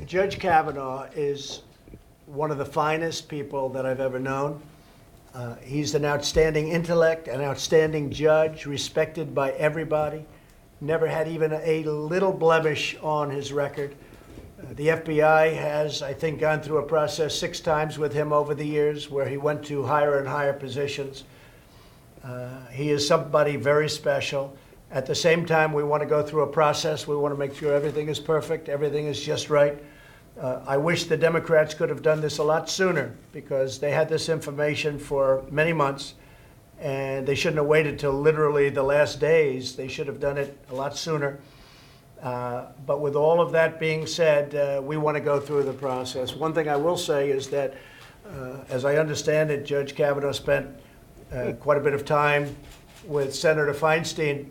Judge Kavanaugh is one of the finest people that I've ever known. He's an outstanding intellect, an outstanding judge, respected by everybody. Never had even a little blemish on his record. The FBI has, I think, gone through a process 6 times with him over the years where he went to higher and higher positions. He is somebody very special. At the same time, we want to go through a process. We want to make sure everything is perfect, everything is just right. I wish the Democrats could have done this a lot sooner because they had this information for many months, and they shouldn't have waited till literally the last days. They should have done it a lot sooner. But with all of that being said, we want to go through the process. One thing I will say is that, as I understand it, Judge Kavanaugh spent quite a bit of time with Senator Feinstein,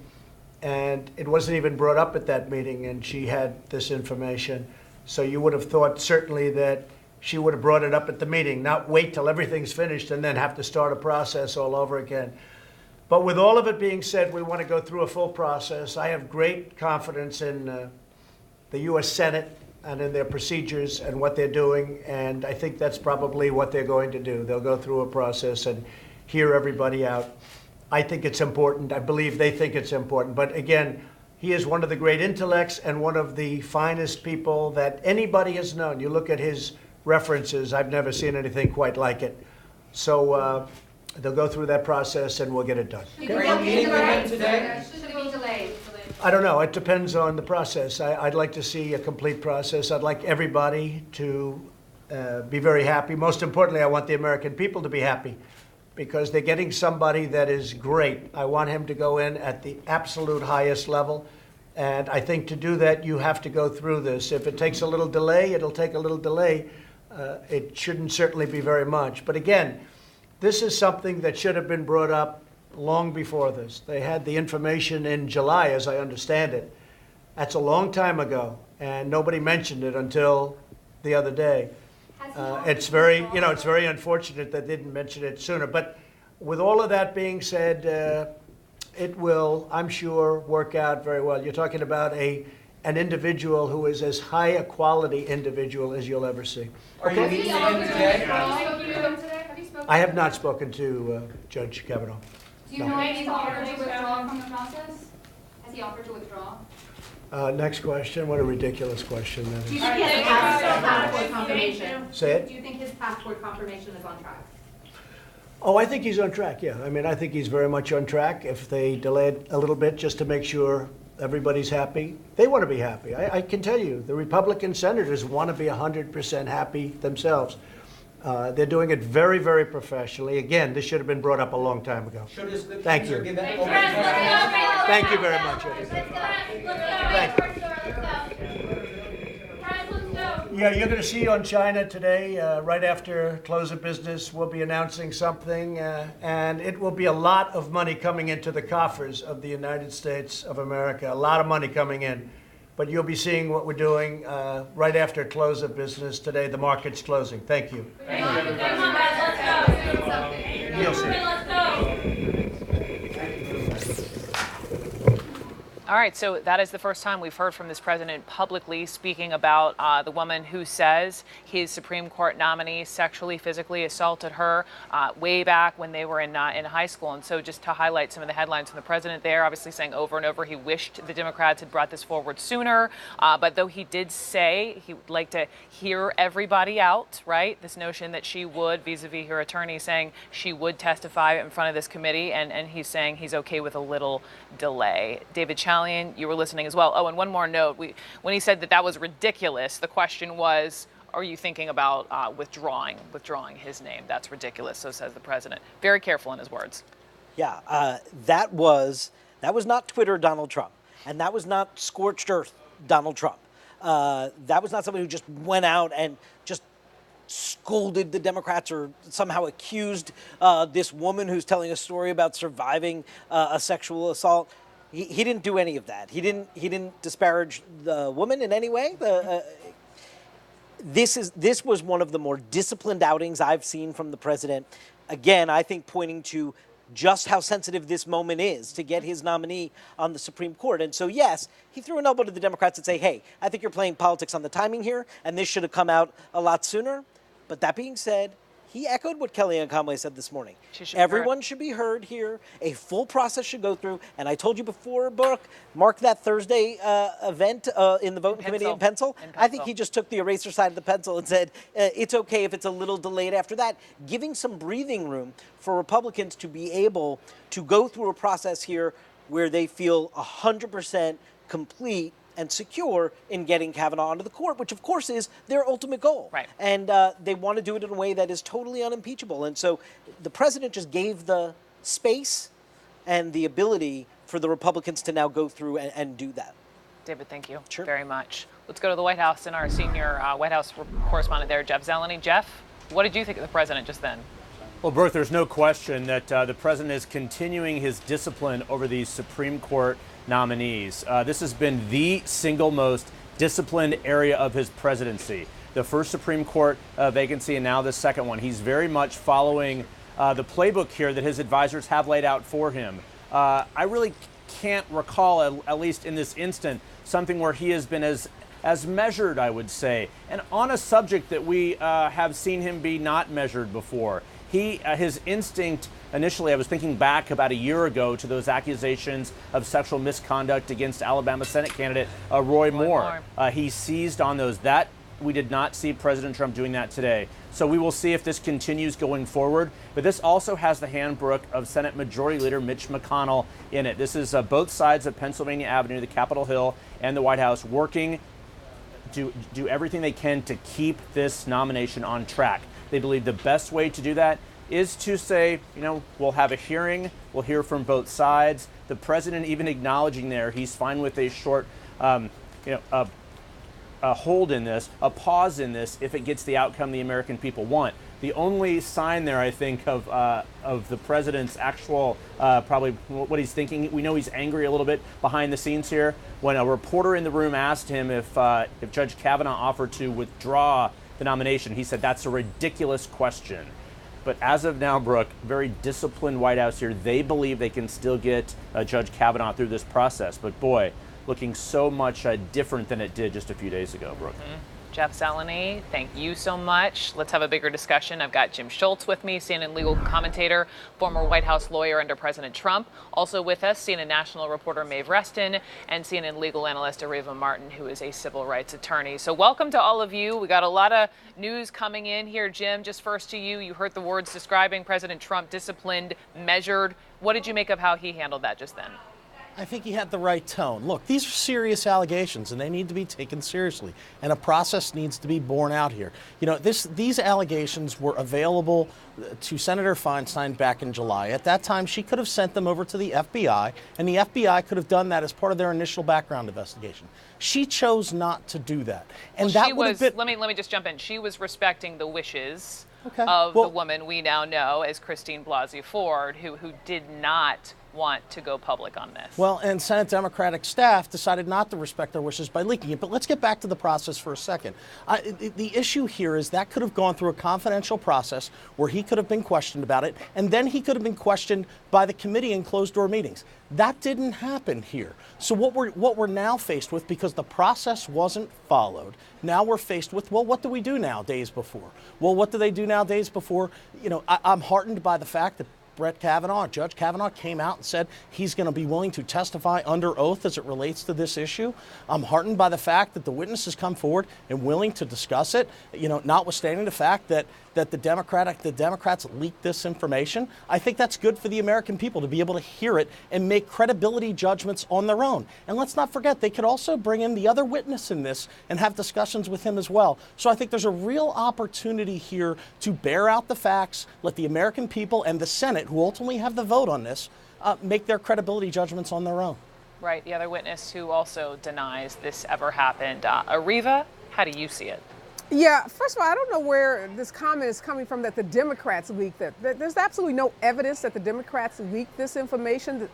and it wasn't even brought up at that meeting, and she had this information. So you would have thought certainly that she would have brought it up at the meeting, not wait till everything's finished and then have to start a process all over again. But with all of it being said, we want to go through a full process. I have great confidence in the U.S. Senate and in their procedures and what they're doing, and I think that's probably what they're going to do. They'll go through a process and hear everybody out. I think it's important. I believe they think it's important. But again, he is one of the great intellects and one of the finest people that anybody has known. You look at his references, I've never seen anything quite like it. So they'll go through that process and we'll get it done. Should it be delayed? I don't know. It depends on the process. I'd like to see a complete process. I'd like everybody to be very happy. Most importantly, I want the American people to be happy because they're getting somebody that is great. I want him to go in at the absolute highest level. And I think to do that, you have to go through this. If it takes a little delay, it'll take a little delay. It shouldn't certainly be very much. But again, this is something that should have been brought up long before this. They had the information in July, as I understand it. That's a long time ago, and nobody mentioned it until the other day. It's very unfortunate that they didn't mention it sooner. But with all of that being said, it will, I'm sure, work out very well. You're talking about an individual who is as high a quality individual as you'll ever see. Are you meeting him today? I have not spoken to Judge Kavanaugh. Do you know if he's offered to withdraw from the process? Has he offered to withdraw? Next question. What a ridiculous question that Do you is. think his passport confirmation? Say it? Do you think his passport confirmation is on track? Oh, I think he's on track, yeah. I mean, I think he's very much on track. If they delay it a little bit just to make sure everybody's happy, they want to be happy. I can tell you, the Republican senators want to be 100% happy themselves. They're doing it very, very professionally. Again, this should have been brought up a long time ago. Thank you. Thank you very much. Thank you. Yeah, you're going to see on China today, right after close of business, we'll be announcing something, and it will be a lot of money coming into the coffers of the United States of America, a lot of money coming in. But you'll be seeing what we're doing right after close of business today. The market's closing. Thank you. Thank you. Come on, guys, let's go. You'll see. Let's go. All right, so that is the first time we've heard from this president publicly speaking about the woman who says his Supreme Court nominee sexually, physically assaulted her way back when they were in high school. And so just to highlight some of the headlines from the president there, obviously saying over and over he wished the Democrats had brought this forward sooner. But though he did say he would like to hear everybody out, right? This notion that she would, vis-a-vis her attorney, saying she would testify in front of this committee. And he's saying he's okay with a little delay. David Chalian, you were listening as well. Oh, and one more note. When he said that was ridiculous, the question was, are you thinking about withdrawing his name? That's ridiculous, so says the president. Very careful in his words. Yeah, that was not Twitter Donald Trump, and that was not scorched earth Donald Trump. That was not somebody who just went out and just scolded the Democrats or somehow accused this woman who's telling a story about surviving a sexual assault. He didn't do any of that. He didn't disparage the woman in any way. This was one of the more disciplined outings I've seen from the president. Again, I think pointing to just how sensitive this moment is to get his nominee on the Supreme Court. And so, yes, he threw an elbow to the Democrats and say, hey, I think you're playing politics on the timing here, and this should have come out a lot sooner. But that being said, he echoed what Kellyanne Conway said this morning. Everyone should be heard here. A full process should go through. And I told you before, Brooke, mark that Thursday event in the voting committee in pencil. I think he just took the eraser side of the pencil and said, it's okay if it's a little delayed after that, giving some breathing room for Republicans to be able to go through a process here where they feel 100% complete and secure in getting Kavanaugh onto the court, which of course is their ultimate goal. Right. And they want to do it in a way that is totally unimpeachable. And so the president just gave the space and the ability for the Republicans to now go through and do that. David, thank you Sure. very much. Let's go to the White House and our senior White House correspondent there, Jeff Zeleny. Jeff, what did you think of the president just then? Well, Brooke, there's no question that the president is continuing his discipline over these Supreme Court nominees. This has been the single most disciplined area of his presidency. The first Supreme Court vacancy and now the second one. He's very much following the playbook here that his advisors have laid out for him. I really can't recall, at least in this instant, something where he has been as measured, I would say, and on a subject that we have seen him be not measured before. His instinct, initially, I was thinking back about a year ago to those accusations of sexual misconduct against Alabama Senate candidate Roy Moore. He seized on those. That we did not see President Trump doing that today. So we will see if this continues going forward. But this also has the handbook of Senate Majority Leader Mitch McConnell in it. This is both sides of Pennsylvania Avenue, the Capitol Hill, and the White House working to do everything they can to keep this nomination on track. They believe the best way to do that is to say, we'll have a hearing, we'll hear from both sides. The president even acknowledging there he's fine with a short, a hold in this, a pause in this, if it gets the outcome the American people want. The only sign there, I think, of the president's actual, probably what he's thinking. We know he's angry a little bit behind the scenes here. When a reporter in the room asked him if Judge Kavanaugh offered to withdraw the nomination, he said that's a ridiculous question. But as of now, Brooke, very disciplined White House here. They believe they can still get Judge Kavanaugh through this process. But boy, looking so much different than it did just a few days ago, Brooke. Jeff Zeleny, thank you so much. Let's have a bigger discussion. I've got Jim Schultz with me, CNN legal commentator, former White House lawyer under President Trump. Also with us, CNN national reporter Maeve Reston, and CNN legal analyst Areva Martin, who is a civil rights attorney. So welcome to all of you. We got a lot of news coming in here. Jim, just first to you. You heard the words describing President Trump, disciplined, measured. What did you make of how he handled that just then? I think he had the right tone. Look, these are serious allegations, and they need to be taken seriously, and a process needs to be borne out here. These allegations were available to Senator Feinstein back in July. At that time, she could have sent them over to the FBI, and the FBI could have done that as part of their initial background investigation. She chose not to do that, and that would have been. Let me just jump in. She was respecting the wishes of the woman we now know as Christine Blasey Ford, who did not want to go public on this. Well, and Senate Democratic staff decided not to respect their wishes by leaking it. But let's get back to the process for a second. The issue here is that could have gone through a confidential process where he could have been questioned about it, and then he could have been questioned by the committee in closed-door meetings. That didn't happen here. So what we're now faced with, because the process wasn't followed, now we're faced with, well, what do we do now days before? Well, what do they do now days before? I'm heartened by the fact that Judge Kavanaugh came out and said he's going to be willing to testify under oath as it relates to this issue. I'm heartened by the fact that the witnesses come forward and willing to discuss it, notwithstanding the fact that the Democrats leaked this information. I think that's good for the American people to be able to hear it and make credibility judgments on their own. And let's not forget, they could also bring in the other witness in this and have discussions with him as well. So I think there's a real opportunity here to bear out the facts, let the American people and the Senate, who ultimately have the vote on this, make their credibility judgments on their own. Right, the other witness who also denies this ever happened. Areva, how do you see it? Yeah, first of all, I don't know where this comment is coming from that the Democrats leaked it. There's absolutely no evidence that the Democrats leaked this information.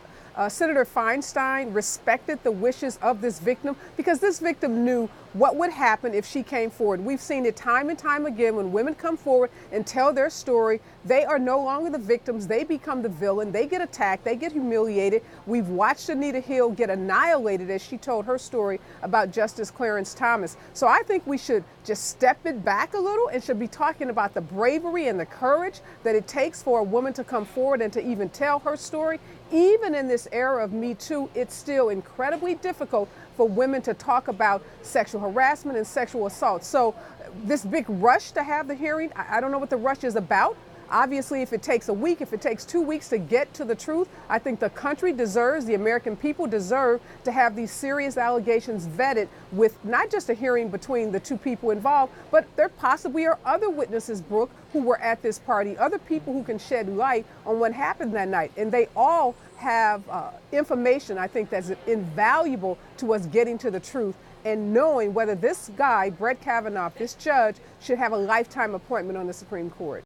Senator Feinstein respected the wishes of this victim because this victim knew what would happen if she came forward. We've seen it time and time again when women come forward and tell their story. They are no longer the victims. They become the villain. They get attacked. They get humiliated. We've watched Anita Hill get annihilated as she told her story about Justice Clarence Thomas. So I think we should just step it back a little and should be talking about the bravery and the courage that it takes for a woman to come forward and to even tell her story. Even in this era of Me Too, it's still incredibly difficult for women to talk about sexual harassment and sexual assault. So this big rush to have the hearing, I don't know what the rush is about. Obviously, if it takes a week, if it takes 2 weeks to get to the truth, I think the country deserves, the American people deserve to have these serious allegations vetted with not just a hearing between the two people involved, but there possibly are other witnesses, Brooke, who were at this party, other people who can shed light on what happened that night. And they all have information, I think, that's invaluable to us getting to the truth and knowing whether this guy, Brett Kavanaugh, this judge, should have a lifetime appointment on the Supreme Court.